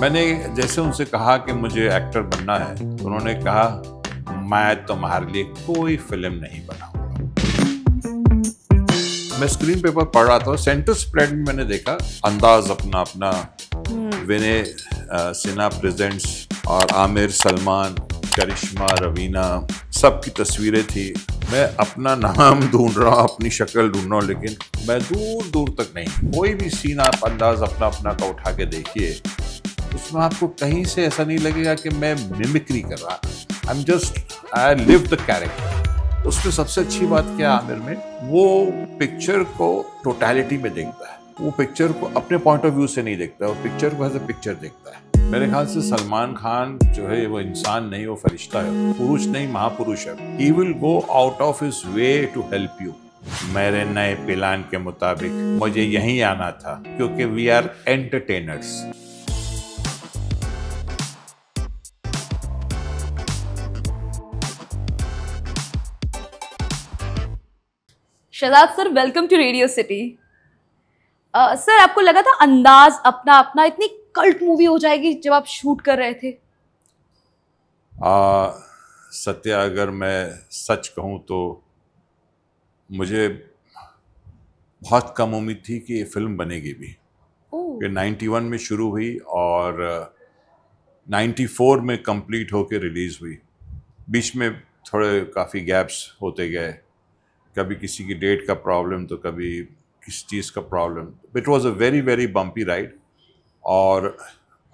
मैंने जैसे उनसे कहा कि मुझे एक्टर बनना है तो उन्होंने कहा मैं तुम्हारे लिए कोई फिल्म नहीं बनाऊंगा। मैं स्क्रीन पेपर पढ़ रहा था, सेंटर स्प्रेड में मैंने देखा अंदाज अपना अपना, विनय सिन्हा प्रेजेंट्स और आमिर, सलमान, करिश्मा, रवीना, सबकी तस्वीरें थी। मैं अपना नाम ढूंढ रहा हूँ, अपनी शक्ल ढूंढ रहा हूँ, लेकिन मैं दूर दूर तक नहीं। कोई भी सीन आप अंदाज अपना अपना का उठा के देखिए, उसमें आपको कहीं से ऐसा नहीं लगेगा कि मैं मिमिक्री कर रहा। I live the character. उसमें सबसे अच्छी बात क्या आमिर में, वो पिक्चर को टोटलिटी में देखता है। वो पिक्चर को अपने पॉइंट ऑफ व्यू से नहीं देखता, वो पिक्चर को एज अ पिक्चर देखता है। मेरे ख्याल से सलमान खान जो है वो इंसान नहीं, वो फरिश्ता है, पुरुष नहीं महापुरुष है। He will go out of his way to help you. मेरे नए प्लान के मुताबिक मुझे यहीं आना था क्योंकि we are entertainers. Shahzad sir, welcome to radio city. Sir, आपको लगा था अंदाज अपना अपना इतनी कल्ट मूवी हो जाएगी जब आप शूट कर रहे थे? सत्या, अगर मैं सच कहूँ तो मुझे बहुत कम उम्मीद थी कि ये फिल्म बनेगी भी। कि 91 में शुरू हुई और 94 में कंप्लीट होके रिलीज़ हुई। बीच में थोड़े काफ़ी गैप्स होते गए, कभी किसी की डेट का प्रॉब्लम तो कभी किसी चीज़ का problem. It was a very very bumpy ride. और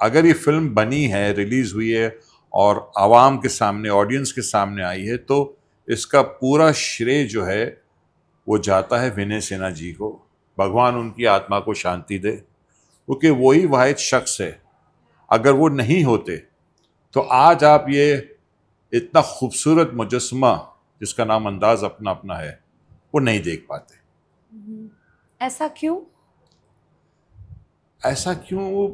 अगर ये फिल्म बनी है, रिलीज़ हुई है और आवाम के सामने, ऑडियंस के सामने आई है, तो इसका पूरा श्रेय जो है वो जाता है विनय सिन्हा जी को। भगवान उनकी आत्मा को शांति दे, क्योंकि वही वाहिद शख्स है। अगर वो नहीं होते तो आज आप ये इतना खूबसूरत मुजस्मा जिसका नाम अंदाज अपना अपना है वो नहीं देख पाते। ऐसा क्यों? ऐसा क्यों?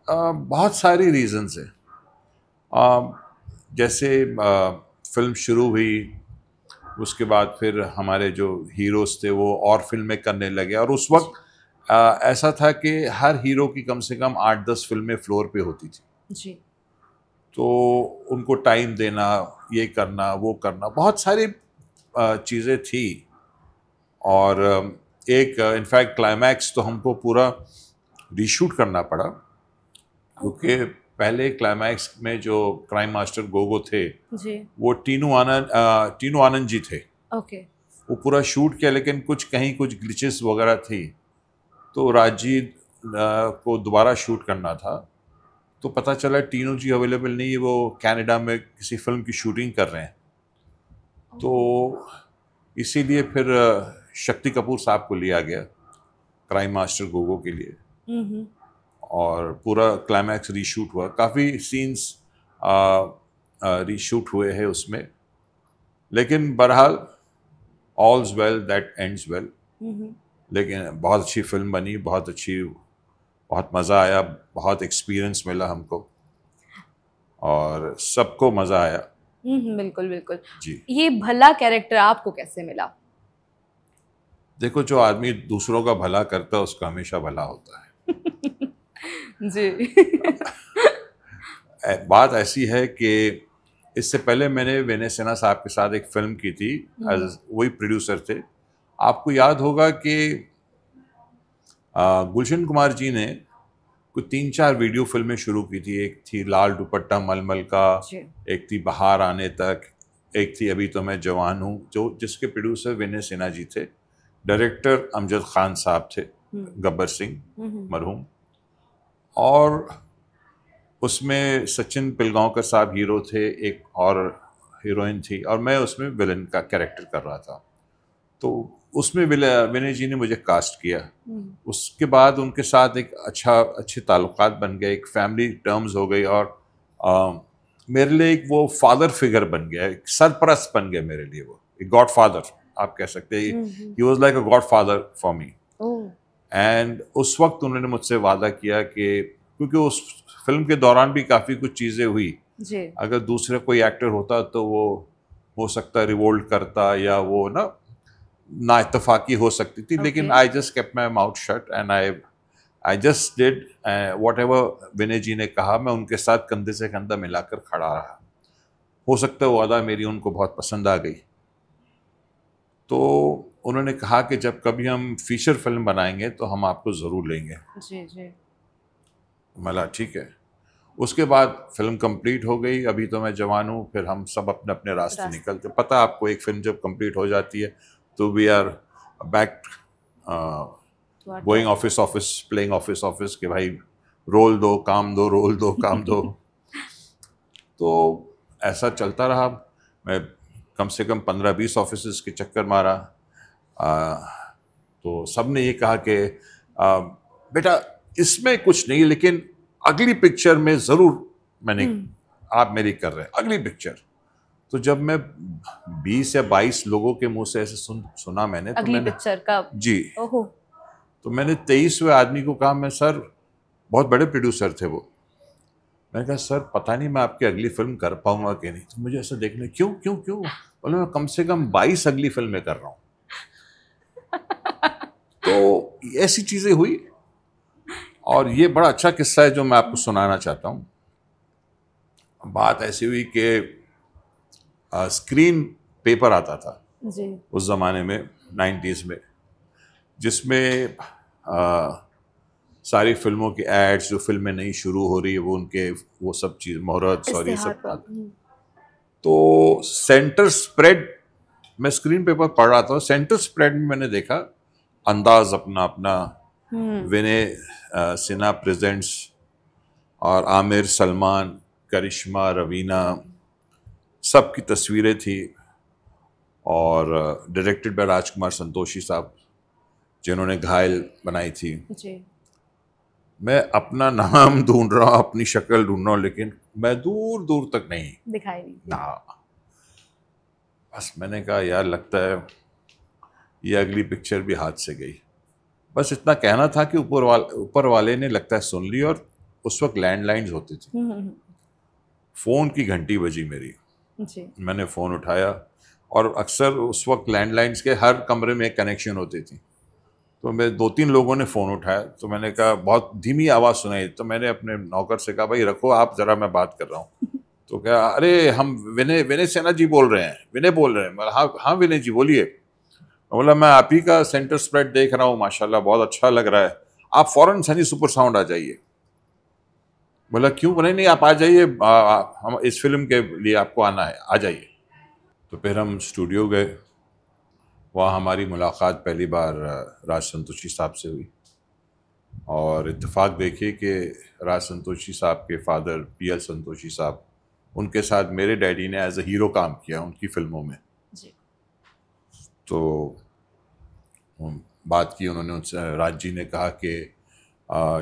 बहुत सारी रीजंस है। जैसे फिल्म शुरू हुई, उसके बाद फिर हमारे जो हीरोज थे वो और फिल्में करने लगे, और उस वक्त ऐसा था कि हर हीरो की कम से कम 8-10 फिल्में फ्लोर पे होती थी जी। तो उनको टाइम देना, ये करना, वो करना, बहुत सारी चीज़ें थी। और एक इनफैक्ट क्लाइमैक्स तो हमको पूरा रीशूट करना पड़ा, क्योंकि पहले क्लाइमैक्स में जो क्राइम मास्टर गोगो थे जी, वो टीनू आनंद जी थे। ओके। वो पूरा शूट किया, लेकिन कहीं कुछ ग्लिचेस वगैरह थी, तो राजीव को दोबारा शूट करना था। तो पता चला टीनू जी अवेलेबल नहीं है, वो कनाडा में किसी फिल्म की शूटिंग कर रहे हैं। तो इसीलिए फिर शक्ति कपूर साहब को लिया गया क्राइम मास्टर गोगो के लिए, और पूरा क्लाइमैक्स रीशूट हुआ। काफ़ी सीन्स रीशूट हुए हैं उसमें, लेकिन बहरहाल ऑल्स वेल दैट एंड्स वेल। लेकिन बहुत अच्छी फिल्म बनी, बहुत अच्छी, बहुत मज़ा आया, बहुत एक्सपीरियंस मिला हमको और सबको मज़ा आया। बिल्कुल बिल्कुल जी, ये भला कैरेक्टर आपको कैसे मिला? देखो, जो आदमी दूसरों का भला करता है उसका हमेशा भला होता है। जी। बात ऐसी है कि इससे पहले मैंने विनय सिन्हा साहब के साथ एक फिल्म की थी, वही प्रोड्यूसर थे। आपको याद होगा कि गुलशन कुमार जी ने कुछ 3-4 वीडियो फिल्में शुरू की थी। एक थी लाल दुपट्टा मलमल का, एक थी बहार आने तक, एक थी अभी तो मैं जवान हूँ, जिसके प्रोड्यूसर विनय सिन्हा जी थे। डायरेक्टर अमजद खान साहब थे, गब्बर सिंह मरहूम, और उसमें सचिन पिलगांवकर साहब हीरो थे, एक और हीरोइन थी, और मैं उसमें विलन का कैरेक्टर कर रहा था। तो उसमें विनय जी ने मुझे कास्ट किया। उसके बाद उनके साथ एक अच्छे ताल्लुकात बन गए, एक फैमिली टर्म्स हो गई, और मेरे लिए एक वो फादर फिगर बन गया, एक सरपरस्त बन गया मेरे लिए, वो एक गॉड फादर आप कह सकते हैं। He was like a God father for me. And उस वक्त उन्होंने मुझसे वादा किया कि, क्योंकि उस फिल्म के दौरान भी काफ़ी कुछ चीज़ें हुई जी। अगर दूसरा कोई एक्टर होता तो वो हो सकता है रिवोल्ट करता, या वो ना इत्तेफाकी हो सकती थी, लेकिन I just kept my mouth shut and I I just did whatever Vinay ji ने कहा, मैं उनके साथ कंधे से कंधा मिलाकर खड़ा रहा। हो सकता है वो अदा मेरी उनको बहुत पसंद आ गई, तो उन्होंने कहा कि जब कभी हम फीचर फिल्म बनाएंगे तो हम आपको ज़रूर लेंगे। जी जी। मला ठीक है। उसके बाद फिल्म कंप्लीट हो गई, अभी तो मैं जवान हूँ, फिर हम सब अपने अपने रास्ते निकलते। पता है आपको, एक फिल्म जब कंप्लीट हो जाती है तो we are back going office office, playing office office, कि भाई रोल दो काम दो, रोल दो काम दो। तो ऐसा चलता रहा। मैं कम से कम 15-20 ऑफिस के चक्कर मारा। तो सब ने ये कहा कि बेटा इसमें कुछ नहीं, लेकिन अगली पिक्चर में ज़रूर मैंने आप मेरी कर रहे हैं अगली पिक्चर। तो जब मैं 20 या 22 लोगों के मुंह से ऐसे सुना मैंने, तो अगली पिक्चर का जी, ओहो, तो मैंने 23वें आदमी को कहा, मैं सर, बहुत बड़े प्रोड्यूसर थे वो, मैंने कहा सर पता नहीं मैं आपकी अगली फिल्म कर पाऊंगा कि नहीं। तो मुझे ऐसा देखने, क्यों क्यों क्यों, बोले मैं कम से कम 22 अगली फिल्में कर रहा हूँ। तो ऐसी चीज़ें हुई, और ये बड़ा अच्छा किस्सा है जो मैं आपको सुनाना चाहता हूँ। बात ऐसी हुई कि स्क्रीन पेपर आता था जी। उस ज़माने में, 90s में, जिसमें सारी फिल्मों की एड्स, जो फिल्में नई शुरू हो रही है वो उनके वो सब चीज़, मुहूर्त, सॉरी, सब आता। तो सेंटर स्प्रेड, मैं स्क्रीन पेपर पढ़ रहा था, सेंटर स्प्रेड में मैंने देखा अंदाज अपना अपना, विनय सिन्हा प्रेजेंट्स, और आमिर, सलमान, करिश्मा, रवीना, सब की तस्वीरें थी, और डायरेक्टेड बाय राजकुमार संतोषी साहब, जिन्होंने घायल बनाई थी। जी। मैं अपना नाम ढूंढ रहा हूँ, अपनी शक्ल ढूंढ रहा हूँ, लेकिन मैं दूर दूर तक नहीं दिखाई नहीं ना। बस मैंने कहा यार, लगता है ये अगली पिक्चर भी हाथ से गई। बस इतना कहना था कि ऊपर वाले ने लगता है सुन ली, और उस वक्त लैंडलाइंस होती थी। फ़ोन की घंटी बजी मेरी जी। मैंने फ़ोन उठाया, और अक्सर उस वक्त लैंडलाइंस के हर कमरे में एक कनेक्शन होती थी। तो मैं 2-3 लोगों ने फ़ोन उठाया, तो मैंने कहा, बहुत धीमी आवाज़ सुनाई, तो मैंने अपने नौकर से कहा, भाई रखो आप ज़रा, मैं बात कर रहा हूँ। तो क्या, अरे हम विनय सिन्हा जी बोल रहे हैं, विनय बोल रहे हैं। मैं, हाँ हाँ विनय जी बोलिए। बोला, मैं आप ही का सेंटर स्प्रेड देख रहा हूँ, माशाल्लाह बहुत अच्छा लग रहा है, आप फ़ौरन सनी सुपर साउंड आ जाइए। बोला क्यों? बोले नहीं, आप आ जाइए, हम इस फिल्म के लिए आपको आना है, आ जाइए। तो फिर हम स्टूडियो गए, वहाँ हमारी मुलाकात पहली बार राज संतोषी साहब से हुई, और इत्तेफाक देखिए कि राज संतोषी साहब के फादर PL संतोषी साहब, उनके साथ मेरे डैडी ने एज ए हीरो काम किया उनकी फिल्मों में जी। तो बात की उन्होंने उनसे, राज जी ने कहा कि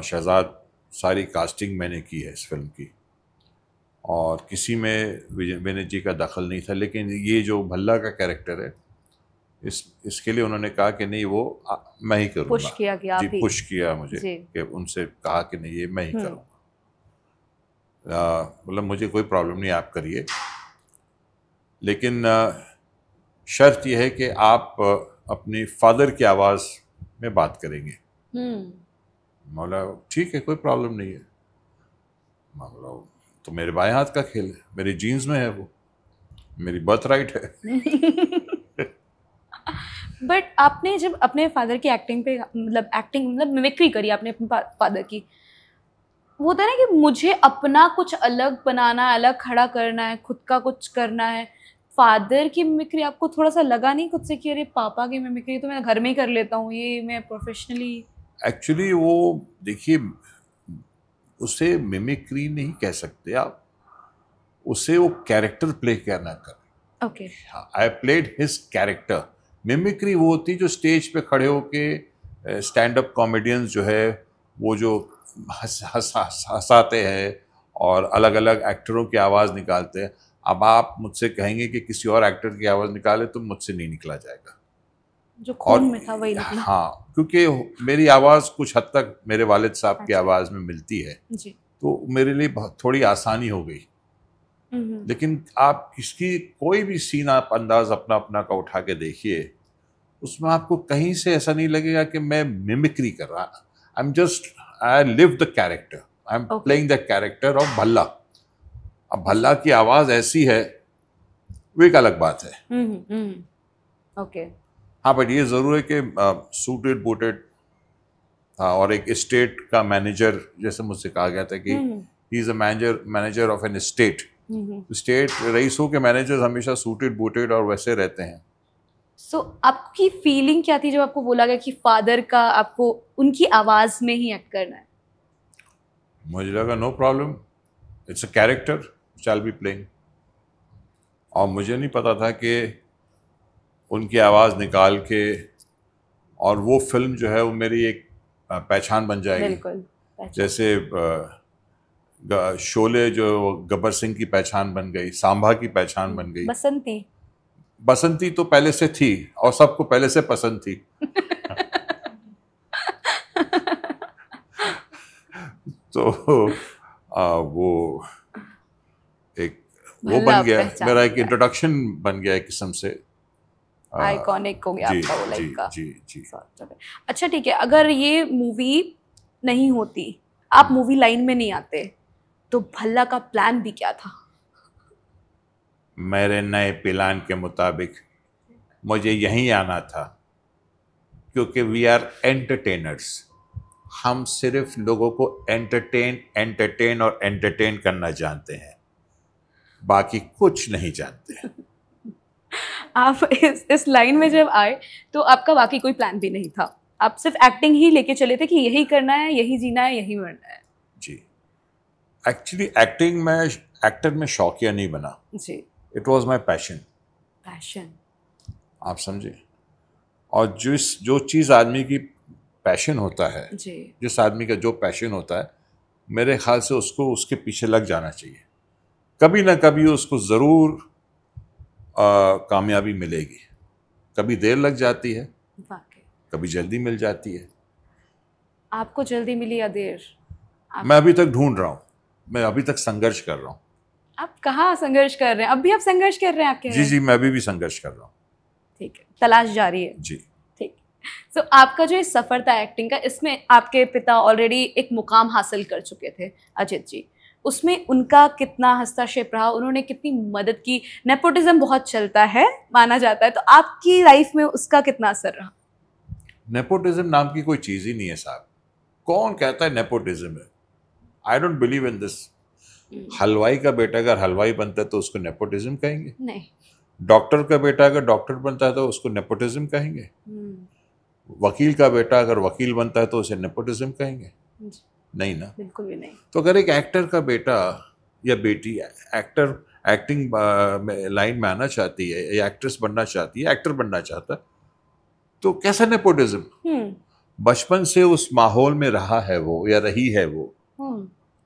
शहजाद, सारी कास्टिंग मैंने की है इस फिल्म की, और किसी में विनय जी का दखल नहीं था, लेकिन ये जो भल्ला का कैरेक्टर है, इसके लिए उन्होंने कहा कि नहीं, वो मैं ही करूँगा। पुश किया कि आप जी, ही। पुश किया मुझे, कि उनसे कहा कि नहीं, ये मैं ही करूँगा। मतलब मुझे कोई प्रॉब्लम नहीं, आप करिए, लेकिन शर्त यह है कि आप अपनी फादर की आवाज़ में बात करेंगे। मौला ठीक है, कोई प्रॉब्लम नहीं है। मौला तो मेरे बाएं हाथ का खेल है, मेरी जीन्स में है, वो मेरी बर्थ राइट है। बट आपने जब अपने फादर की एक्टिंग पे, मतलब मिमिक्री करी आपने अपने फादर की, वो होता है ना कि मुझे अपना कुछ अलग बनाना है, अलग खड़ा करना है, खुद का कुछ करना है। फादर की मिमिक्री आपको थोड़ा सा लगा नहीं खुद से कि अरे पापा की मिमिक्री तो मैं घर में ही कर लेता हूँ, ये मैं प्रोफेशनली? एक्चुअली वो देखिए, उसे मिमिक्री नहीं कह सकते आप, उसे वो कैरेक्टर प्ले करना कर। Okay. I played his character. Mimicry वो होती जो स्टेज पे खड़े होके स्टैंड अप कॉमेडियंस जो है, वो जो हंसाते हैं और अलग अलग एक्टरों की आवाज़ निकालते हैं। अब आप मुझसे कहेंगे कि किसी और एक्टर की आवाज़ निकाले, तो मुझसे नहीं निकला जाएगा, जो खून में था वही निकला। हाँ, क्योंकि मेरी आवाज़ कुछ हद तक मेरे वालिद साहब की आवाज़ में मिलती है जी। तो मेरे लिए थोड़ी आसानी हो गई। लेकिन आप इसकी कोई भी सीन आप अंदाज अपना अपना का उठा के देखिए, उसमें आपको कहीं से ऐसा नहीं लगेगा कि मैं मिमिक्री कर रहा। I am just I live the character, I am playing the character of Bhalla. अब भल्ला की आवाज ऐसी है, वो एक अलग बात है। ओके। हाँ, बट ये जरूर है कि सूटेड बूटेड था, और एक स्टेट का मैनेजर, जैसे मुझसे कहा गया था कि he is a manager of an state. State रईसों के मैनेजर्स हमेशा सूटेड बूटेड और वैसे रहते हैं। सो आपकी फीलिंग क्या थी जब आपको बोला गया कि फादर का आपको उनकी आवाज में ही एक्ट करना है? मुझे लगा no problem, it's a character which I will be playing. और मुझे नहीं पता था कि उनकी आवाज़ निकाल के और वो फिल्म जो है वो मेरी एक पहचान बन जाएगी। बिल्कुल। जैसे शोले जो गब्बर सिंह की पहचान बन गई, सांभा की पहचान बन गई। बसंती तो पहले से थी और सबको पहले से पसंद थी। तो वो बन गया, मेरा एक इंट्रोडक्शन बन गया एक किस्म से, आइकॉनिक हो गया आपका वो लाइफ का। जी जी। अच्छा ठीक है, अगर ये मूवी नहीं होती, आप मूवी लाइन में नहीं आते, तो भल्ला का प्लान भी क्या था? मेरे नए प्लान के मुताबिक मुझे यहीं आना था, क्योंकि वी आर एंटरटेनर्स। हम सिर्फ लोगों को एंटरटेन और एंटरटेन करना जानते हैं, बाकी कुछ नहीं जानते। आप इस लाइन में जब आए तो आपका बाकी कोई प्लान भी नहीं था, आप सिर्फ एक्टिंग ही लेके चले थे कि यही करना है, यही जीना है, यही मरना है। जी, एक्चुअली एक्टिंग में एक्टर में शौकिया नहीं बना जी, इट वॉज माई पैशन। आप समझे? और जो चीज़ आदमी की पैशन होता है जी, जिस आदमी का जो पैशन होता है, मेरे ख्याल से उसको उसके पीछे लग जाना चाहिए। कभी ना कभी उसको ज़रूर कामयाबी मिलेगी। कभी देर लग जाती है, कभी जल्दी मिल जाती है। आपको जल्दी मिली या देर? मैं अभी तक ढूंढ रहा हूँ, मैं अभी तक संघर्ष कर रहा हूँ। आप कहाँ संघर्ष कर रहे हैं? अब भी आप संघर्ष कर रहे हैं? आप कह रहे हैं? जी, मैं अभी भी संघर्ष कर रहा हूँ। ठीक है, तलाश जारी है। जी, ठीक। सो आपका जो ये सफ़र था एक्टिंग का, इसमें आपके पिता ऑलरेडी एक मुकाम हासिल कर चुके थे, अजित जी। उसमें उनका कितना हस्तक्षेप रहा, उन्होंने कितनी मदद की? नेपोटिज्म बहुत चलता है, माना जाता है, तो आपकी लाइफ में उसका कितना असर रहा? नेपोटिज्म नाम की कोई चीज़ ही नहीं है साहब। कौन कहता है नेपोटिज्म है? I don't believe in this. हलवाई का बेटा अगर हलवाई बनता है तो उसको नेपोटिज्म कहेंगे? नहीं। डॉक्टर का बेटा अगर डॉक्टर बनता है तो उसको नेपोटिज्म कहेंगे? वकील का बेटा अगर वकील बनता है तो उसे नेपोटिज्म कहेंगे? नहीं ना, बिल्कुल भी नहीं। तो अगर एक एक्टर का बेटा या बेटी एक्टिंग लाइन में आना चाहती है या एक्ट्रेस बनना चाहती है, एक्टर बनना चाहता है, तो कैसा नेपोटिज्म? बचपन से उस माहौल में रहा है वो या रही है वो,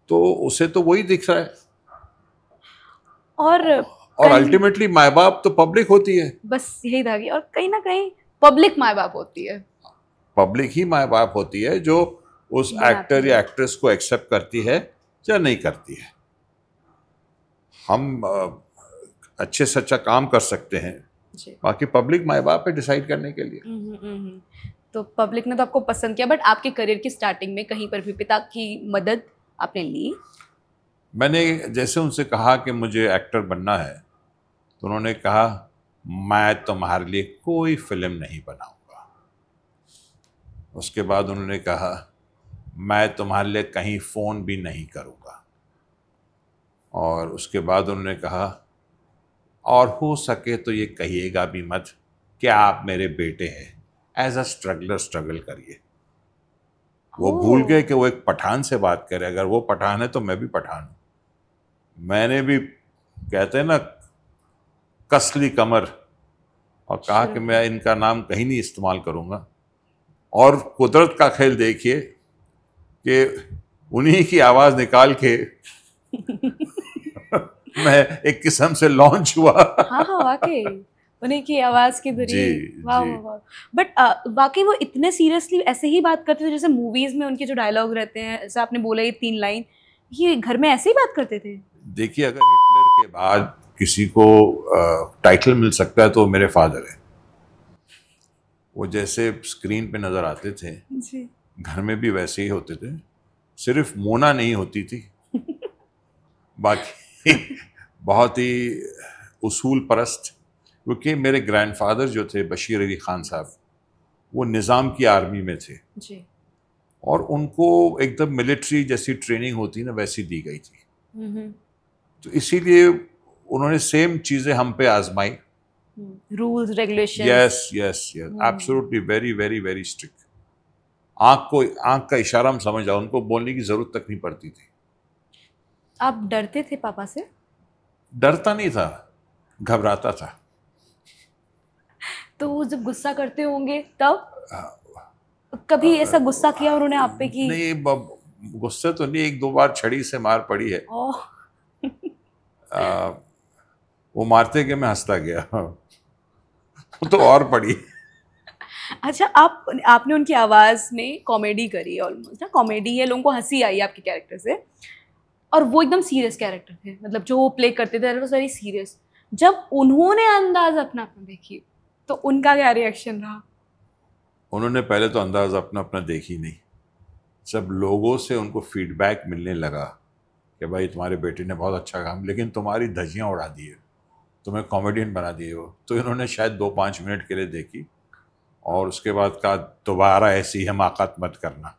तो उसे तो वही दिख रहा है। और अल्टीमेटली माँ बाप तो पब्लिक होती है, बस यही था। और कहीं ना कहीं पब्लिक माँ बाप होती है, पब्लिक ही माँ बाप होती है जो उस एक्टर या एक्ट्रेस को एक्सेप्ट करती है या नहीं करती है। हम अच्छे से अच्छा काम कर सकते हैं, बाकी पब्लिक माँ बाप है डिसाइड करने के लिए। तो पब्लिक ने तो आपको पसंद किया, बट आपके करियर की स्टार्टिंग में कहीं पर भी पिता की मदद आपने ली? मैंने जैसे उनसे कहा कि मुझे एक्टर बनना है, तो उन्होंने कहा मैं तुम्हारे लिए कोई फिल्म नहीं बनाऊंगा। उसके बाद उन्होंने कहा मैं तुम्हारे लिए कहीं फ़ोन भी नहीं करूंगा। और उसके बाद उन्होंने कहा और हो सके तो ये कहिएगा भी मत कि आप मेरे बेटे हैं, एज अ स्ट्रगलर स्ट्रगल करिए। वो भूल गए कि वो एक पठान से बात करे। अगर वो पठान है तो मैं भी पठान हूँ। मैंने भी, कहते हैं ना, कसली कमर, और कहा कि मैं इनका नाम कहीं नहीं इस्तेमाल करूँगा। और कुदरत का खेल देखिए कि उन्हीं की आवाज़ निकाल के मैं एक किस्म से लॉन्च हुआ। हाँ वाकई उन्हीं की आवाज़ की धुरी। वाह वाह। बट वाकई वो इतने सीरियसली ऐसे ही बात करते थे जैसे मूवीज़ में उनके जो डायलॉग रहते हैं, जैसे आपने बोला ये 3 लाइन, ये घर में ऐसे ही बात करते थे? देखिए, अगर हिटलर के बाद किसी को टाइटल मिल सकता है तो मेरे फादर है। वो जैसे स्क्रीन पे नज़र आते थे जी, घर में भी वैसे ही होते थे। सिर्फ मोना नहीं होती थी, बाकी बहुत ही उसूल परस्त। क्योंकि मेरे ग्रैंडफादर जो थे बशीर अली खान साहब, वो निज़ाम की आर्मी में थे जी। और उनको एकदम मिलिट्री जैसी ट्रेनिंग होती ना वैसी दी गई थी। तो इसीलिए उन्होंने सेम चीज़ें हम पे आजमाई। Rules regulations. Yes yes yes, absolutely, very very very strict. आंख का इशारा हम समझ जाओ, उनको बोलने की जरूरत तक नहीं पड़ती थी। आप डरते थे पापा से? डरता नहीं था, घबराता था। तो वो जब गुस्सा करते होंगे तब कभी ऐसा गुस्सा किया उन्होंने आप पे कि? नहीं, गुस्से तो नहीं, 1-2 बार छड़ी से मार पड़ी है। ओह। वो मारते कि मैं हंसता गया तो और पड़ी। अच्छा, आपने उनकी आवाज में कॉमेडी करी ऑलमोस्ट ना, कॉमेडी है, लोगों को हंसी आई आपके कैरेक्टर से, और वो एकदम सीरियस कैरेक्टर थे, मतलब जो वो प्ले करते थे वाज वेरी सीरियस। जब उन्होंने अंदाज अपना अपना देखी तो उनका क्या रिएक्शन रहा? उन्होंने पहले तो अंदाज अपना अपना देखी नहीं, जब लोगों से उनको फीडबैक मिलने लगा कि भाई तुम्हारे बेटे ने बहुत अच्छा काम, लेकिन तुम्हारी धज्जियाँ उड़ा दी है, तुम्हें कॉमेडियन बना दिए हो, तो इन्होंने शायद 2-5 मिनट के लिए देखी और उसके बाद कहा दोबारा ऐसी हमाकत मत करना।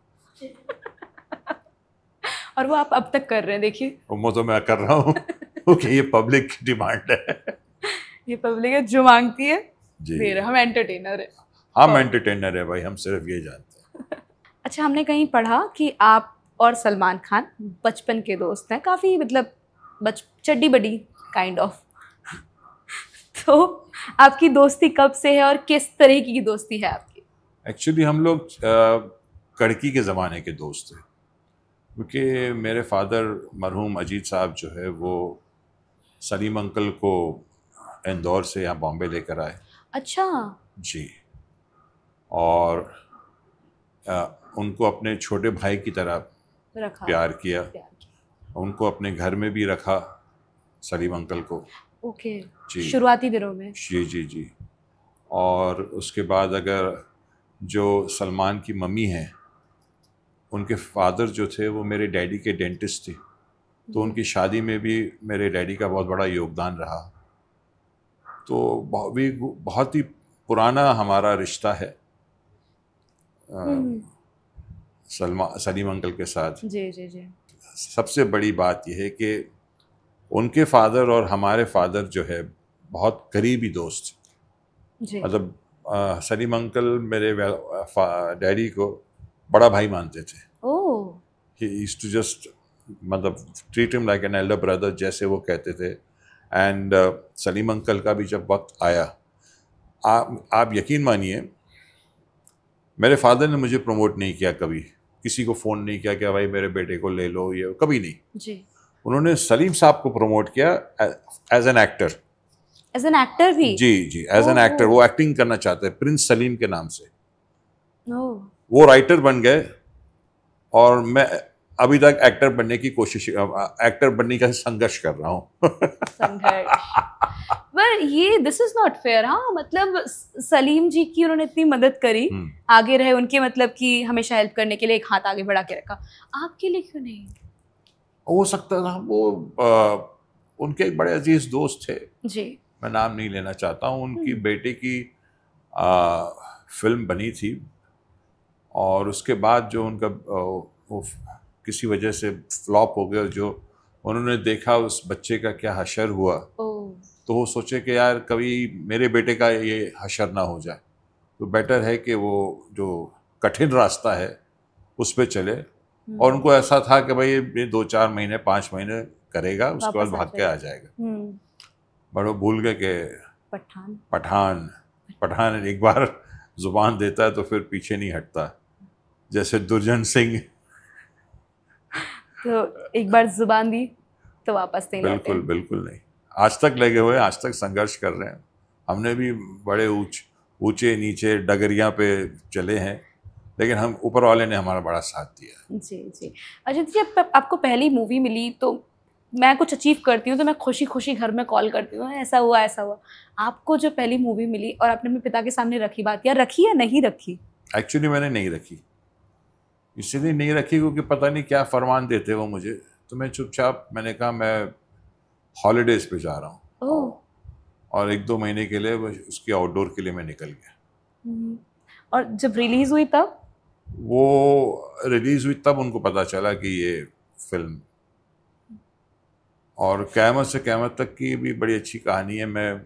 और वो आप अब तक कर रहे हैं, देखिए। वो तो मैं कर रहा हूँ क्योंकि ये पब्लिक की डिमांड है। ये पब्लिक है जो मांगती है जी, दे रहे, हम एंटरटेनर है। हम एंटरटेनर है भाई, हम सिर्फ ये जानते हैं। अच्छा, हमने कहीं पढ़ा कि आप और सलमान खान बचपन के दोस्त हैं, काफ़ी, मतलब चड्डी बडी काइंड ऑफ। तो आपकी दोस्ती कब से है और किस तरह की दोस्ती है आपकी? एक्चुअली हम लोग कड़की के ज़माने के दोस्त थे, क्योंकि मेरे फादर मरहूम अजीत साहब जो है वो सलीम अंकल को इंदौर से यहाँ बॉम्बे लेकर आए। अच्छा जी, और उनको अपने छोटे भाई की तरह रखा, प्यार किया, उनको अपने घर में भी रखा सलीम अंकल को। ओके जी, शुरुआती दिनों में। जी जी जी। और उसके बाद अगर जो सलमान की मम्मी हैं, उनके फादर जो थे वो मेरे डैडी के डेंटिस्ट थे, तो उनकी शादी में भी मेरे डैडी का बहुत बड़ा योगदान रहा। तो बहुत ही पुराना हमारा रिश्ता है सलीम अंकल के साथ। जी जी जी। सबसे बड़ी बात यह है कि उनके फादर और हमारे फादर जो है बहुत करीबी दोस्त। मतलब सलीम अंकल मेरे डैडी को बड़ा भाई मानते थे। ओह। ही यूज्ड टू जस्ट मतलब treat him like an elder brother, जैसे वो कहते थे। एंड सलीम अंकल का भी जब वक्त आया, आप यकीन मानिए, मेरे फादर ने मुझे प्रमोट नहीं किया कभी, किसी को फ़ोन नहीं किया कि भाई मेरे बेटे को ले लो, ये कभी नहीं जी। उन्होंने सलीम साहब को प्रमोट किया as an actor. As an actor भी? जी जी, एज एन एक्टर। वो एक्टिंग करना चाहते हैं प्रिंस सलीम के नाम से। वो राइटर बन गए और मैं अभी तक एक्टर बनने की कोशिश, एक्टर बनने का संघर्ष कर रहा हूँ। संघर्ष। पर ये दिस इज नॉट फेयर। हाँ, मतलब सलीम जी की उन्होंने इतनी मदद करी, आगे रहे उनके, मतलब कि हमेशा हेल्प करने के लिए एक हाथ आगे बढ़ा के रखा, आपके लिए क्यों नहीं? हो सकता था वो उनके एक बड़े अजीज दोस्त थे जी, मैं नाम नहीं लेना चाहता हूँ, उनकी बेटे की फिल्म बनी थी और उसके बाद जो उनका वो किसी वजह से फ्लॉप हो गया। जो उन्होंने देखा उस बच्चे का क्या हशर हुआ, तो वो सोचे कि यार कभी मेरे बेटे का ये हशर ना हो जाए, तो बेटर है कि वो जो कठिन रास्ता है उस पर चले। और उनको ऐसा था कि भाई ये 2-4 महीने 5 महीने करेगा, उसके बाद भाग के आ जाएगा। बट वो भूल गए कि पठान एक बार जुबान देता है तो फिर पीछे नहीं हटता, जैसे दुर्जन सिंह। तो एक बार जुबान दी तो वापस नहीं लौटे। बिल्कुल बिल्कुल नहीं, आज तक लगे हुए, आज तक संघर्ष कर रहे हैं। हमने भी बड़े ऊंचे नीचे डगरिया पे चले हैं, लेकिन हम ऊपर वाले ने हमारा बड़ा साथ दिया। जी जी। अच्छा, जब आपको पहली मूवी मिली, तो मैं कुछ अचीव करती हूँ तो मैं खुशी खुशी घर में कॉल करती हूँ, ऐसा हुआ ऐसा हुआ। आपको जो पहली मूवी मिली और आपने अपने पिता के सामने रखी बात, या रखी या नहीं रखी? एक्चुअली मैंने नहीं रखी। इसलिए नहीं रखी क्योंकि पता नहीं क्या फरमान देते वो मुझे, तो मैं चुपचाप, मैंने कहा मैं हॉलीडेज पे जा रहा हूँ, ओह। और 1-2 महीने के लिए उसकी आउटडोर के लिए मैं निकल गया। और जब रिलीज हुई तब? वो रिलीज हुई तब उनको पता चला कि ये फिल्म, और क़यामत से क़यामत तक की भी बड़ी अच्छी कहानी है। मैं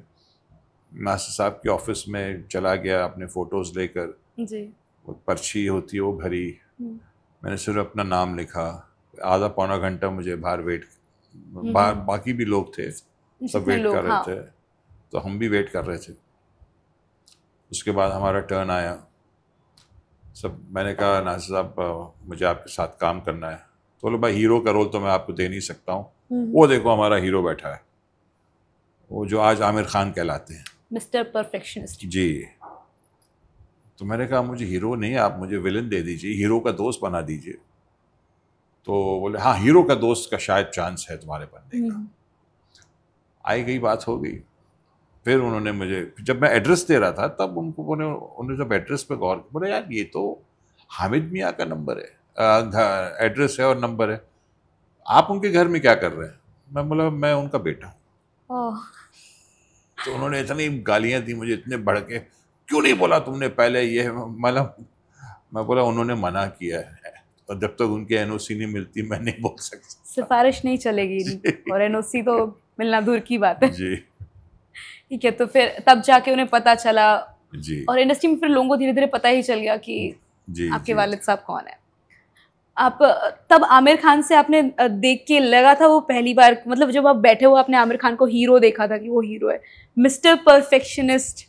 नासिर साहब के ऑफिस में चला गया अपने फ़ोटोज़ लेकर, जी। वो पर्ची होती है वो भरी, मैंने सिर्फ अपना नाम लिखा, आधा पौना घंटा मुझे बाहर बाकी भी लोग थे, सब वेट कर रहे थे, तो हम भी वेट कर रहे थे। उसके बाद हमारा टर्न आया, सब, मैंने कहा नासिर साहब मुझे आपके साथ काम करना है, तो बोले भाई हीरो का रोल तो मैं आपको दे नहीं सकता हूँ, वो देखो हमारा हीरो बैठा है, वो जो आज आमिर खान कहलाते हैं, मिस्टर परफेक्शनिस्ट। जी। तो मैंने कहा मुझे हीरो नहीं, आप मुझे विलन दे दीजिए, हीरो का दोस्त बना दीजिए। तो बोले हाँ, हीरो का दोस्त का शायद चांस है तुम्हारे बनने का। आई गई बात हो गई। फिर उन्होंने मुझे, जब मैं एड्रेस दे रहा था तब उन्होंने जब एड्रेस पे गौर किया, बोले यार ये तो हामिद मियाँ का नंबर है, एड्रेस है और नंबर है, आप उनके घर में क्या कर रहे हैं? मैं बोला मैं उनका बेटा हूँ। तो उन्होंने इतनी गालियाँ दी मुझे, इतने भड़के, क्यों नहीं बोला तुमने पहले ये, मतलब मैं बोला उन्होंने मना किया है, और जब तक उनकी एनओसी नहीं मिलती मैं नहीं बोल सकता, सिफारिश नहीं चलेगी, और एनओसी तो मिलना दूर की बात है। जी। ठीक है, तो फिर तब जाके उन्हें पता चला, जी, और इंडस्ट्री में फिर लोगों को धीरे धीरे पता ही चल गया कि जी, आपके जी, वालिद साहब कौन है। आप तब आमिर खान से आपने देख के लगा था वो पहली बार, मतलब जब आप बैठे हुए आपने आमिर खान को हीरो देखा था कि वो हीरो है, मिस्टर परफेक्शनिस्ट?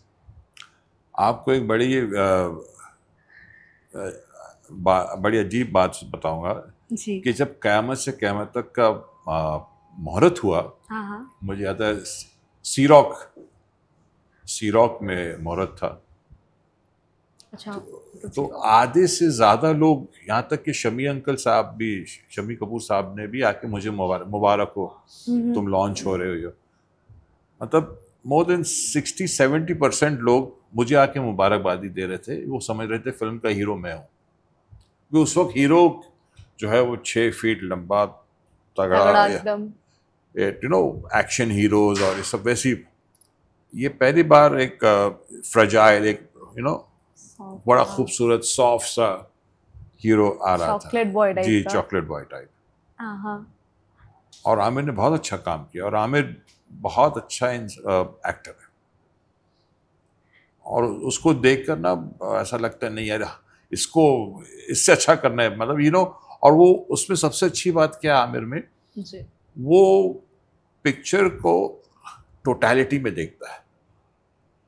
आपको एक बड़ी अजीब बात बताऊंगा जी। कि जब क़यामत से क़यामत तक का मुहूर्त हुआ, हाँ। मुझे याद है सीरॉक में मुहूर्त था। अच्छा। तो आधे से ज़्यादा लोग, यहाँ तक कि शमी कपूर साहब ने भी आके मुझे मुबारक हो, तुम लॉन्च हो रहे हो, मतलब मोर देन 60-70% लोग मुझे आके मुबारकबादी दे रहे थे, वो समझ रहे थे फिल्म का हीरो मैं हूँ। क्योंकि उस वक्त हीरो जो है वो 6 फीट लंबा, तगड़ा, एकदम, एक्शन हीरोज और ये सब, वैसी ये पहली बार एक फ्रेजाइल, एक बड़ा खूबसूरत सॉफ्ट सा हीरो आ रहा था, चॉकलेट बॉय टाइप। जी, चॉकलेट बॉय टाइप। और आमिर ने बहुत अच्छा काम किया, और आमिर बहुत अच्छा एक्टर है, और उसको देखकर ना ऐसा लगता है नहीं यार इसको इससे अच्छा करना है, मतलब और वो उसमें सबसे अच्छी बात क्या है आमिर में जी, वो पिक्चर को टोटलिटी में देखता है,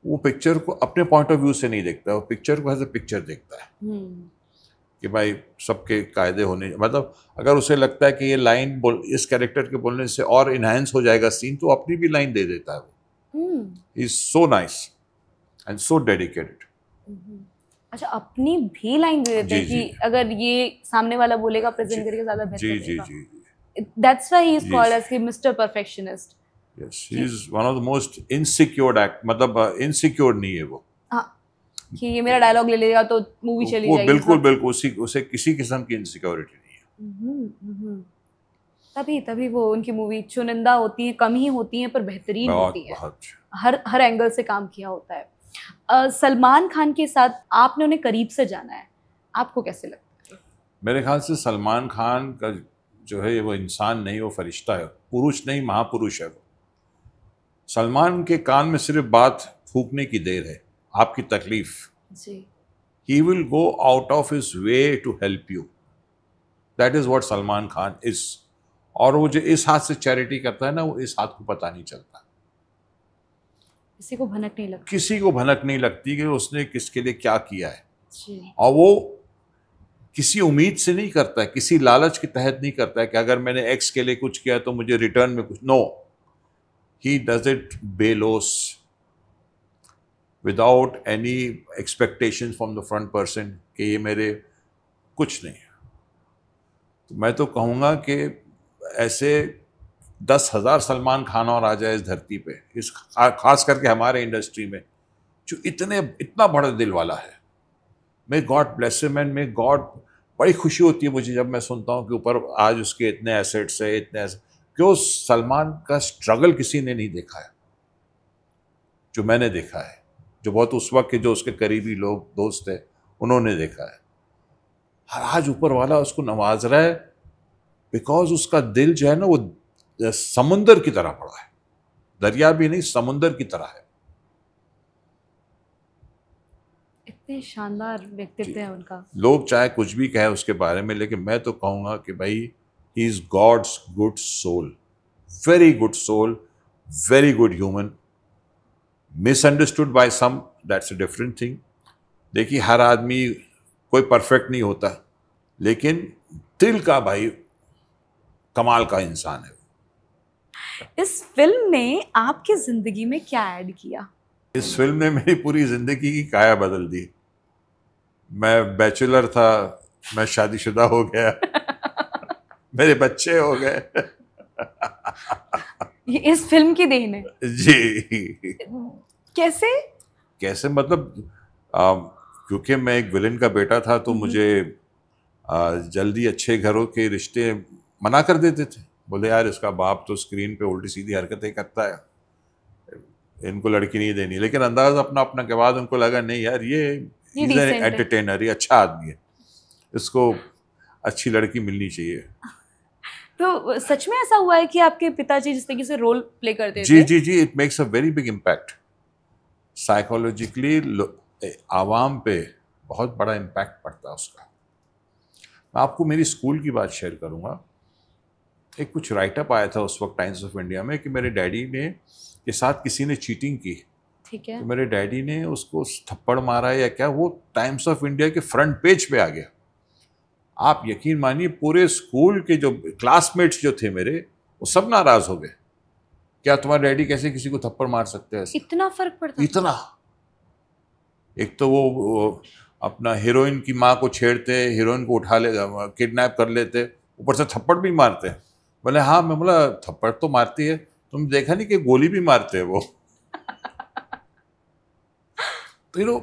वो पिक्चर को अपने पॉइंट ऑफ व्यू से नहीं देखता, वो पिक्चर को एज ए पिक्चर देखता है कि भाई सबके कायदे होने, मतलब अगर उसे लगता है कि ये लाइन इस कैरेक्टर के बोलने से और इनहेंस हो जाएगा सीन, तो अपनी भी लाइन दे देता है वो। He is so nice and so dedicated. अच्छा, अपनी भी लाइन दे देते हैं कि अगर ये सामने वाला बोलेगा प्रेजेंट करेगा ज्यादा बेहतर जी रहेगा। जी जी, that's why he is called as mister perfectionist. Yes, he is one of the most insecured मतलब इनसिक्योर नहीं है वो, हाँ, कि ये मेरा डायलॉग ले लेगा तो मूवी चली वो जाएगी। बिल्कुल बिल्कुल उसे किसी किस्म की इनसिक्योरिटी नहीं है। तभी वो उनकी मूवी चुनिंदा होती है, कम ही होती हैं पर बेहतरीन होती है, बहुत हर एंगल से काम किया होता है। सलमान खान के साथ आपने उन्हें करीब से जाना है, आपको कैसे लगता है? मेरे ख्याल से सलमान खान का जो है वो इंसान नहीं, वो फरिश्ता है, पुरुष नहीं, महापुरुष है वो। सलमान के कान में सिर्फ बात फूकने की देर है, आपकी तकलीफ जी। He will go out of his way to help you, that is what Salman Khan is. और वो जो इस हाथ से चैरिटी करता है ना, वो इस हाथ को पता नहीं चलता, किसी को भनक नहीं लगती, किसी को भनक नहीं लगती कि उसने किसके लिए क्या किया है जी। और वो किसी उम्मीद से नहीं करता है, किसी लालच के तहत नहीं करता है कि अगर मैंने एक्स के लिए कुछ किया तो मुझे रिटर्न में कुछ, no, he does it bellows without any expectation from the front person कि ये मेरे कुछ नहीं है। तो मैं तो कहूँगा कि ऐसे 10,000 सलमान खान और आ जाए इस धरती पे, इस खास करके हमारे इंडस्ट्री में, जो इतना बड़ा दिल वाला है। May God bless him and may God बड़ी खुशी होती है मुझे जब मैं सुनता हूँ कि ऊपर आज उसके इतने एसेट्स है, इतने क्यों सलमान का स्ट्रगल किसी ने नहीं देखा है जो मैंने देखा है, जो बहुत उस वक्त के जो उसके करीबी लोग दोस्त थे उन्होंने देखा है। आज ऊपर वाला उसको नवाज रहा है बिकॉज उसका दिल जो है ना वो समुंदर की तरह पड़ा है, दरिया भी नहीं समुंदर की तरह है। इतने शानदार व्यक्तित्व है उनका। लोग चाहे कुछ भी कहे उसके बारे में, लेकिन मैं तो कहूँगा कि भाई he is God's good soul, very good soul, very good human. Misunderstood by some, that's a different thing. देखिए हर आदमी कोई परफेक्ट नहीं होता, लेकिन दिल का भाई कमाल का इंसान है। इस फिल्म ने आपकी जिंदगी में क्या ऐड किया? इस फिल्म ने मेरी पूरी जिंदगी की काया बदल दी। मैं बैचलर था, मैं शादीशुदा हो गया मेरे बच्चे हो गए ये इस फिल्म की देन है जी। कैसे? कैसे मतलब क्योंकि मैं एक विलेन का बेटा था तो मुझे जल्दी अच्छे घरों के रिश्ते मना कर देते थे। बोले यार इसका बाप तो स्क्रीन पे उल्टी सीधी हरकतें करता है, इनको लड़की नहीं देनी। लेकिन अंदाज अपना अपना के बाद उनको लगा नहीं यार ये एंटरटेनर, ये अच्छा आदमी है, इसको अच्छी लड़की मिलनी चाहिए। तो सच में ऐसा हुआ है कि आपके पिताजी जिस तरीके से रोल प्ले करते जी थे? जी जी, it makes a very big impact psychologically, आवाम पे बहुत बड़ा इम्पैक्ट पड़ता है उसका। मैं आपको मेरी स्कूल की बात शेयर करूंगा। एक कुछ राइटअप आया था उस वक्त टाइम्स ऑफ इंडिया में कि मेरे डैडी ने के साथ किसी ने चीटिंग की। ठीक है। तो मेरे डैडी ने उसको थप्पड़ मारा या क्या, वो टाइम्स ऑफ इंडिया के फ्रंट पेज पे आ गया। आप यकीन मानिए पूरे स्कूल के जो क्लासमेट्स जो थे मेरे, वो सब नाराज हो गए। क्या तुम्हारे डैडी कैसे किसी को थप्पड़ मार सकते हैं? इतना फर्क पड़ता? इतना। एक तो वो अपना हीरोइन की माँ को छेड़ते, हीरोइन को उठा ले किडनैप कर लेते, ऊपर से थप्पड़ भी मारते। बोले हाँ। मैं बोला थप्पड़ तो मारती है, तुम देखा नहीं कि गोली भी मारते हैं वो तो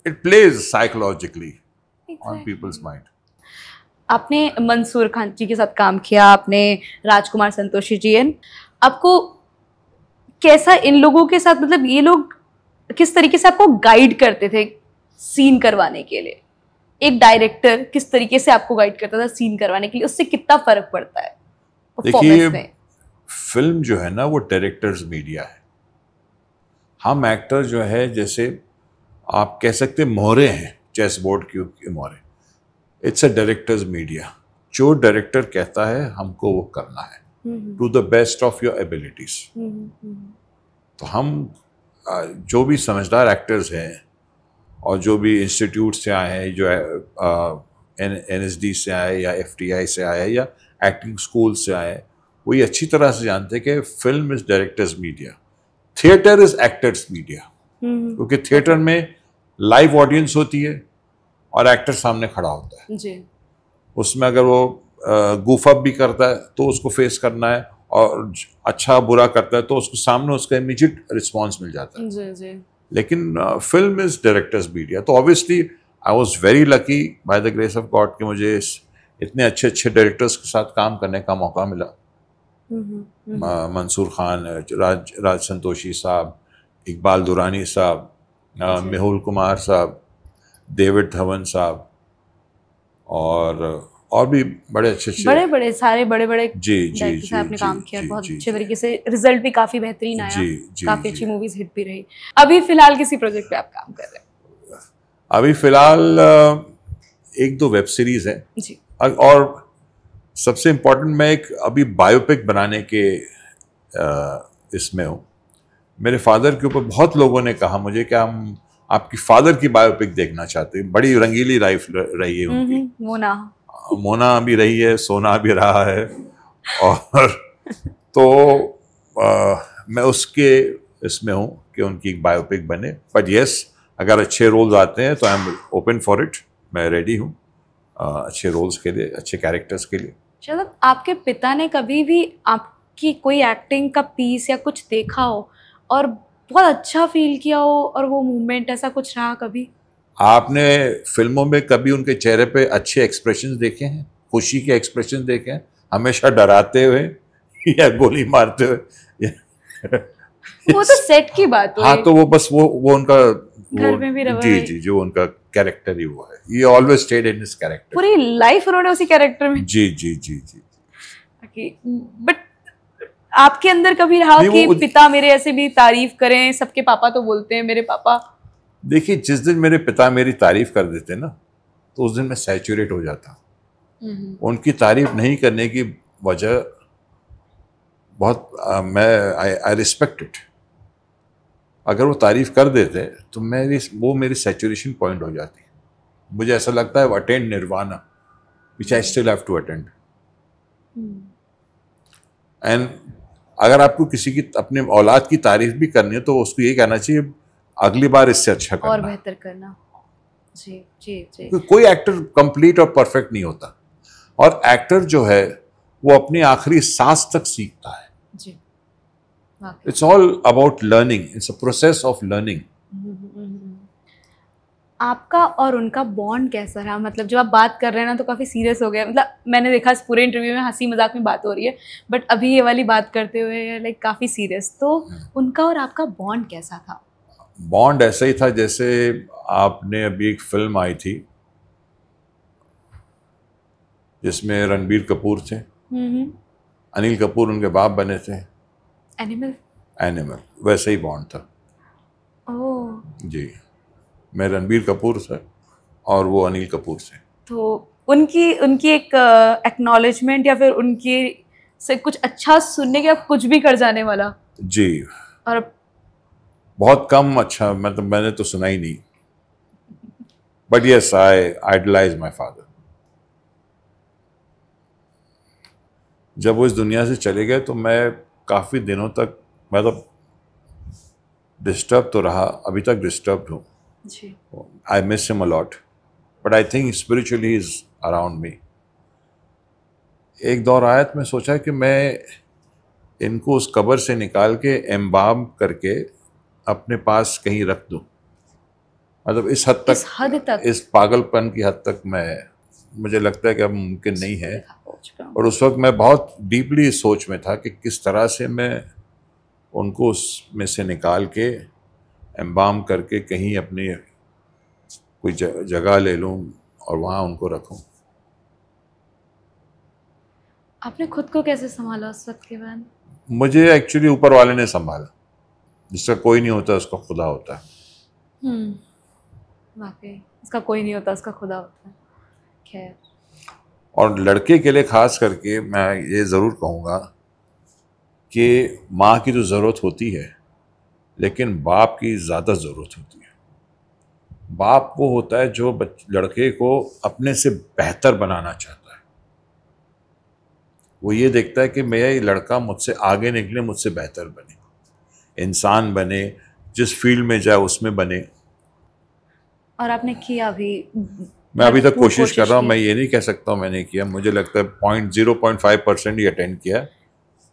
it plays psychologically on people's mind. आपने मंसूर खान जी के साथ काम किया, आपने राजकुमार संतोषी जी, आपको कैसा इन लोगों के साथ, मतलब ये लोग किस तरीके से आपको गाइड करते थे सीन करवाने के लिए? एक डायरेक्टर किस तरीके से आपको गाइड करता था सीन करवाने के लिए, उससे कितना फर्क पड़ता है परफॉर्मेंस में? फिल्म जो है ना वो डायरेक्टर्स मीडिया है। हम एक्टर जो है जैसे आप कह सकते मोहरे हैं, चेस बोर्ड के मोहरे। It's a director's media. जो डायरेक्टर कहता है हमको वो करना है to the best of your abilities. तो हम जो भी समझदार एक्टर्स हैं और जो भी इंस्टीट्यूट से आए हैं, जो NSD से आए या FTI से आए या एक्टिंग स्कूल से आए, वो ये अच्छी तरह से जानते हैं कि film is directors media, theatre is actors media. क्योंकि थिएटर में लाइव ऑडियंस होती है और एक्टर सामने खड़ा होता है जी। उसमें अगर वो गूफ अप भी करता है तो उसको फेस करना है, और अच्छा बुरा करता है तो उसको सामने उसका इमीडिएट रिस्पॉन्स मिल जाता है। जी जी। लेकिन फिल्म इज डायरेक्टर्स मीडिया। तो obviously I was very lucky by the grace of God कि मुझे इतने अच्छे अच्छे डायरेक्टर्स के साथ काम करने का मौका मिला। मंसूर खान, राज संतोषी साहब, इकबाल दुरानी साहब, मेहुल कुमार साहब, डेविड धवन साहब, और भी बड़े अच्छे सारे बड़े बड़े जी आपने काम किया बहुत अच्छे तरीके से। रिजल्ट भी काफी बेहतरीन आया, काफी अच्छी मूवीज हिट भी रही। अभी फिलहाल किसी प्रोजेक्ट पे आप काम कर रहे हैं? अभी फिलहाल एक दो वेब सीरीज है जी। और सबसे इम्पोर्टेंट मैं एक अभी बायोपिक बनाने के इसमें हूँ। मेरे फादर के ऊपर बहुत लोगों ने कहा मुझे कि हम आपकी फादर की बायोपिक देखना चाहते हैं। बड़ी रंगीली लाइफ रही है उनकी। मोना भी रही है, सोना भी रहा है, और तो मैं उसके इसमें हूँ कि उनकी एक बायोपिक बने। बट यस, अगर अच्छे रोल्स आते हैं तो I am open for it. मैं रेडी हूँ अच्छे रोल्स के लिए, अच्छे कैरेक्टर्स के लिए। चलो, आपके पिता ने कभी भी आपकी कोई एक्टिंग का पीस या कुछ देखा हो और बहुत अच्छा फील किया हो और वो मूवमेंट ऐसा कुछ रहा कभी? आपने फिल्मों में कभी उनके चेहरे पे अच्छे एक्सप्रेशंस देखे हैं, खुशी के एक्सप्रेशंस देखे हैं, हमेशा डराते हुए या गोली मारते हुए? वो तो सेट की बात हुई। हाँ, तो वो बस वो उनका घर में भी रहा जी है। जी, जो उनका कैरेक्टर ही वो है, ये always stayed in his character. पूरी लाइफ उन्होंने उसी कैरेक्टर में। जी जी जी जी। बट आपके अंदर कभी रहा कि पिता मेरे ऐसे भी तारीफ करें? सबके पापा तो बोलते हैं, मेरे पापा। देखिए, जिस दिन मेरे पिता मेरी तारीफ कर देते ना, तो उस दिन मैं सैचुरेट हो जाता। उनकी तारीफ नहीं करने की वजह बहुत आई रिस्पेक्ट इट। अगर वो तारीफ कर देते तो मेरी सैचुरेशन पॉइंट हो जाती। मुझे ऐसा लगता है attend Nirvana which I still have to attend. And अगर आपको किसी की अपने औलाद की तारीफ भी करनी है तो उसको ये कहना चाहिए अगली बार इससे अच्छा करना, और बेहतर करना। जी जी जी। कोई एक्टर कंप्लीट और परफेक्ट नहीं होता, और एक्टर जो है वो अपनी आखिरी सांस तक सीखता है। जी, it's all about learning, it's a process of learning. आपका और उनका बॉन्ड कैसा रहा? मतलब जब आप बात कर रहे हैं ना तो काफ़ी सीरियस हो गया। मतलब मैंने देखा इस पूरे इंटरव्यू में हंसी मजाक में बात हो रही है, बट अभी ये वाली बात करते हुए लाइक काफ़ी सीरियस। तो उनका और आपका बॉन्ड कैसा था? बॉन्ड ऐसा ही था जैसे आपने अभी एक फिल्म आई थी जिसमें रणबीर कपूर थे, अनिल कपूर उनके बाप बने थे, एनिमल, वैसे ही बॉन्ड था। ओह जी, मैं रणबीर कपूर था और वो अनिल कपूर से। तो उनकी एक एक्नॉलेजमेंट या फिर उनकी से कुछ अच्छा सुनने के, आप कुछ भी कर जाने वाला? जी, और बहुत कम अच्छा, मतलब मैंने तो सुना ही नहीं, but yes I idolize my father. जब वो इस दुनिया से चले गए तो मैं काफ़ी दिनों तक मतलब डिस्टर्ब तो रहा, अभी तक डिस्टर्ब हूँ। I miss him a lot, but I think spiritually is around me. एक दौर आया तो मैं सोचा कि मैं इनको उस कब्र से निकाल के एम्बाम करके अपने पास कहीं रख दूँ। मतलब इस हद तक, इस पागलपन की हद तक मुझे लगता है कि अब मुमकिन नहीं है। और उस वक्त मैं बहुत डीपली इस सोच में था कि किस तरह से मैं उनको उसमें से निकाल के एम्बाम करके कहीं अपनी कोई जगह ले लूं और वहाँ उनको रखूं। आपने खुद को कैसे संभाला उस वक्त के बाद? मुझे एक्चुअली ऊपर वाले ने संभाला। जिसका कोई नहीं होता उसका खुदा होता है। वाकई, उसका कोई नहीं होता उसका खुदा होता है। खैर, और लड़के के लिए खास करके मैं ये ज़रूर कहूँगा कि माँ की तो ज़रूरत होती है, लेकिन बाप की ज़्यादा ज़रूरत होती है। बाप वो होता है जो लड़के को अपने से बेहतर बनाना चाहता है। वो ये देखता है कि मेरा ये लड़का मुझसे आगे निकले, मुझसे बेहतर बने, इंसान बने, जिस फील्ड में जाए उसमें बने। और आपने किया भी? मैं अभी तक कोशिश कर रहा हूँ। मैं ये नहीं कह सकता हूँ मैंने किया, मुझे लगता है 0.5% ही अटेंड किया।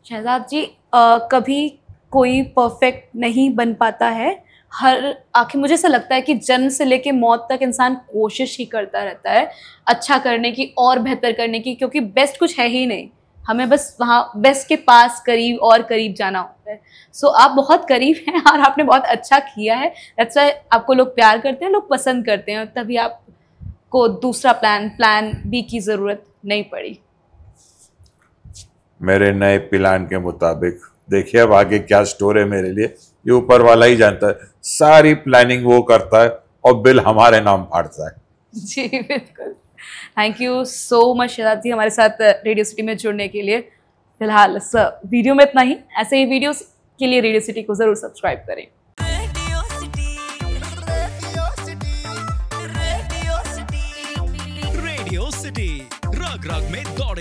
शहजाद जी, कभी कोई परफेक्ट नहीं बन पाता है। आखिर मुझे ऐसा लगता है कि जन्म से लेके मौत तक इंसान कोशिश ही करता रहता है अच्छा करने की और बेहतर करने की, क्योंकि बेस्ट कुछ है ही नहीं। हमें बस वहाँ बेस्ट के पास करीब और करीब जाना होता है। सो आप बहुत करीब हैं और आपने बहुत अच्छा किया है। दैट्स व्हाई आपको लोग प्यार करते हैं, लोग पसंद करते हैं, तभी आपको दूसरा प्लान बी की ज़रूरत नहीं पड़ी। मेरे नए प्लान के मुताबिक देखिए अब आगे क्या स्टोर है मेरे लिए, ये ऊपर वाला ही जानता है। सारी प्लानिंग वो करता है और बिल हमारे नाम फाड़ता है। जी बिल्कुल। Thank you so much Shahzad ji हमारे साथ रेडियो सिटी में जुड़ने के लिए। फिलहाल इस वीडियो में इतना ही। ऐसे ही वीडियोस के लिए रेडियो सिटी को ज़रूर सब्सक्राइब करें। रेडियो सिटी रग रग में दौड़